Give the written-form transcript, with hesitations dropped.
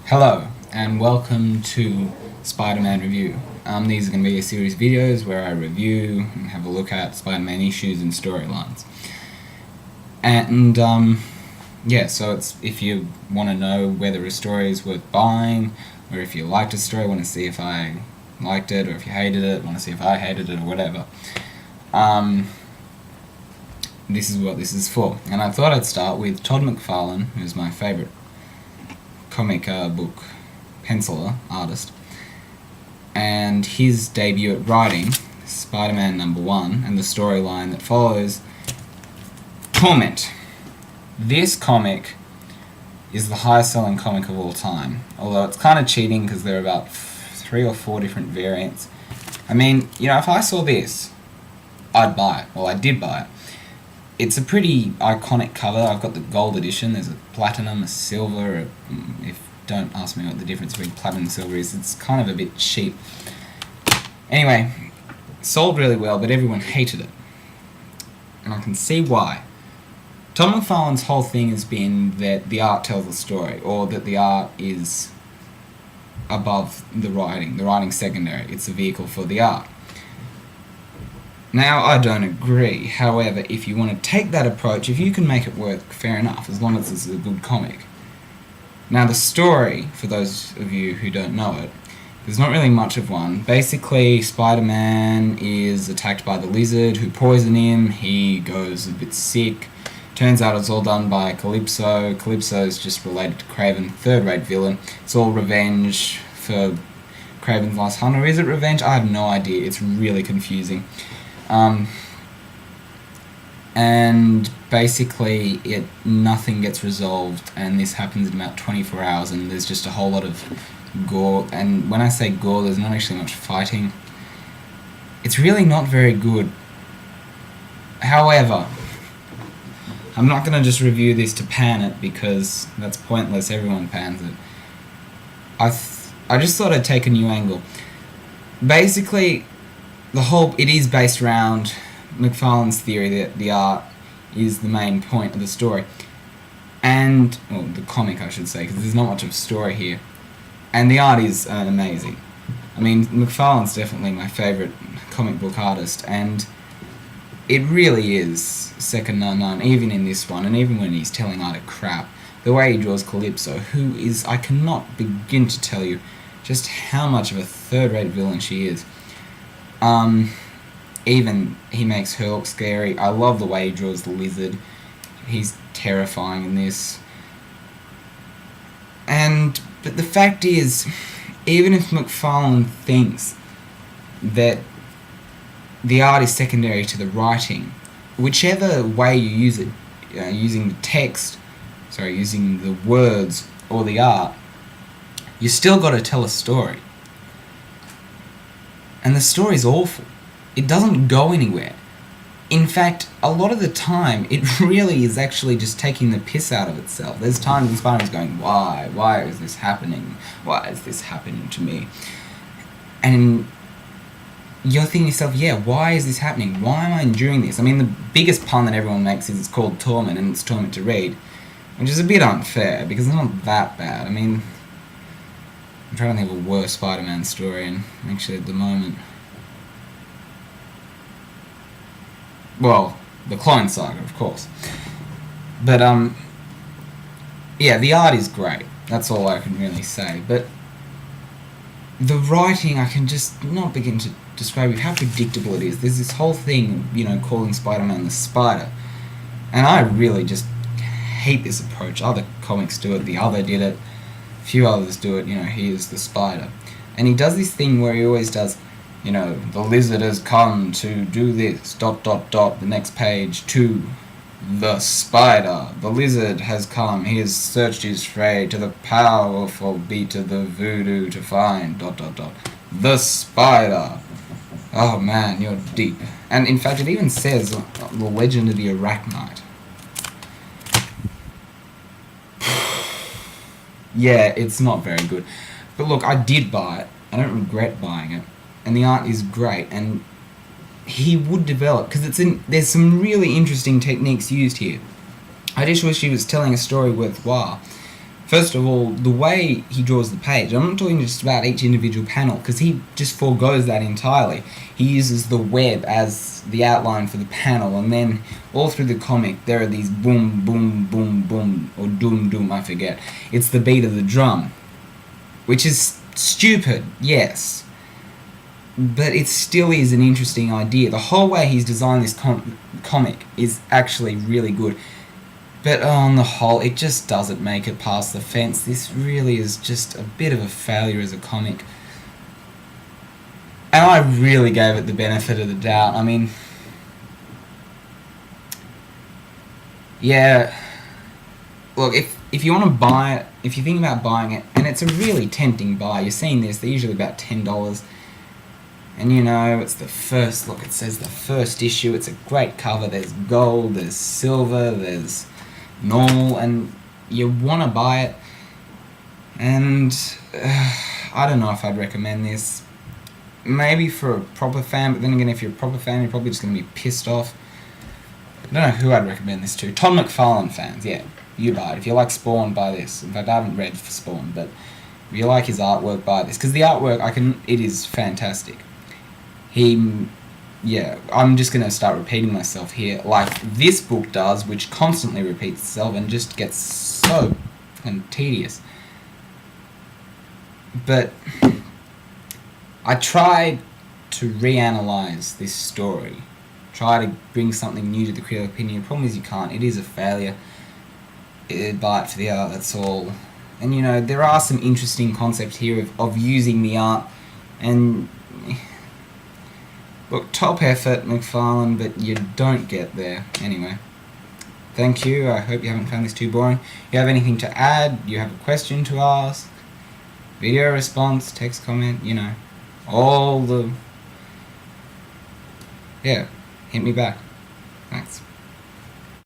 Hello, and welcome to Spider-Man Review. These are going to be a series of videos where I review and have a look at Spider-Man issues and storylines. And, so it's if you want to know whether a story is worth buying, or if you liked a story, want to see if I liked it, or if you hated it, want to see if I hated it, or whatever. This is what this is for. And I thought I'd start with Todd McFarlane, who's my favourite comic book penciler, artist, and his debut at writing Spider-Man #1 and the storyline that follows, Torment. This comic is the highest selling comic of all time, although it's kind of cheating because there are about 3 or 4 different variants. I mean, if I saw this, I'd buy it. Well, I did buy it. It's a pretty iconic cover. I've got the gold edition. There's a platinum, a silver. Don't ask me what the difference between platinum and silver is. It's kind of a bit cheap. Anyway, sold really well, but everyone hated it. And I can see why. Todd McFarlane's whole thing has been that the art tells the story, or that the art is above the writing. The writing's secondary. It's a vehicle for the art. Now, I don't agree. However, if you want to take that approach, if you can make it work, fair enough, as long as it's a good comic. Now, the story, for those of you who don't know it, there's not really much of one. Basically, Spider-Man is attacked by the lizard who poisoned him. He goes a bit sick. Turns out it's all done by Calypso. Calypso is just related to Kraven, third-rate villain. It's all revenge for Kraven's Last Hunter. Is it revenge? I have no idea. It's really confusing. And basically nothing gets resolved, and this happens in about 24 hours, and there's just a whole lot of gore. And when I say gore, there's not actually much fighting. It's really not very good. However, I'm not going to just review this to pan it, because that's pointless. Everyone pans it. I just thought I'd take a new angle. Basically, it is based around McFarlane's theory that the art is the main point of the story. The comic, I should say, because there's not much of a story here. And the art is amazing. I mean, McFarlane's definitely my favourite comic book artist, and it really is second to none, even in this one, and even when he's telling utter crap. The way he draws Calypso, who is, I cannot begin to tell you just how much of a third-rate villain she is. Even he makes her look scary. I love the way he draws the lizard. He's terrifying in this. But the fact is, even if McFarlane thinks that the art is secondary to the writing, whichever way you use it, using the words or the art, you still got to tell a story. And the story's awful. It doesn't go anywhere. In fact, a lot of the time, it really is actually just taking the piss out of itself. There's times when Spider-Man's going, why? Why is this happening? Why is this happening to me? And you're thinking to yourself, yeah, why is this happening? Why am I enduring this? I mean, the biggest pun that everyone makes is it's called Torment, and it's Torment to read, which is a bit unfair, because it's not that bad. I mean, I'm trying to think of a worse Spider-Man story, and actually at the moment, well, the Clone Saga, of course. But, the art is great. That's all I can really say. But the writing, I can just not begin to describe how predictable it is. There's this whole thing, calling Spider-Man the Spider. And I really just hate this approach. Other comics do it. The Other did it. A few others do it. He is the Spider. And he does this thing where he always does, the lizard has come to do this, ... the next page, to the spider. The lizard has come, he has searched his prey, to the powerful beat of the voodoo to find ... the spider. Oh man, you're deep. And in fact, it even says the legend of the arachnite. Yeah, it's not very good. But look, I did buy it. I don't regret buying it. And the art is great, and he would develop, because there's some really interesting techniques used here. I just wish he was telling a story worthwhile. First of all, the way he draws the page, I'm not talking just about each individual panel, because he just forgoes that entirely. He uses the web as the outline for the panel, and then all through the comic there are these boom, boom, boom, boom, or doom, doom, I forget. It's the beat of the drum, which is stupid, yes, but it still is an interesting idea. The whole way he's designed this comic is actually really good. But on the whole, it just doesn't make it past the fence. This really is just a bit of a failure as a comic. And I really gave it the benefit of the doubt. I mean, yeah, look, if you want to buy it, if you think about buying it, and it's a really tempting buy, you're seeing this, they're usually about $10. And you know, it's the first, look, it says the first issue, it's a great cover, there's gold, there's silver, there's normal, and you want to buy it, and I don't know if I'd recommend this. Maybe for a proper fan, but then again, if you're a proper fan, you're probably just going to be pissed off. I don't know who I'd recommend this to. Todd McFarlane fans, yeah, you buy it. If you like Spawn, buy this. In fact, I haven't read for Spawn, but if you like his artwork, buy this, because the artwork, it is fantastic. Yeah, I'm just going to start repeating myself here, like this book does, which constantly repeats itself and just gets so fucking tedious. But I tried to reanalyze this story, try to bring something new to the critical opinion. The problem is you can't. It is a failure. Buy it for the art, that's all. And you know, there are some interesting concepts here of using the art, and look, top effort, McFarlane, but you don't get there. Anyway, thank you. I hope you haven't found this too boring. If you have anything to add, you have a question to ask, video response, text comment, you know, all the... yeah, hit me back. Thanks.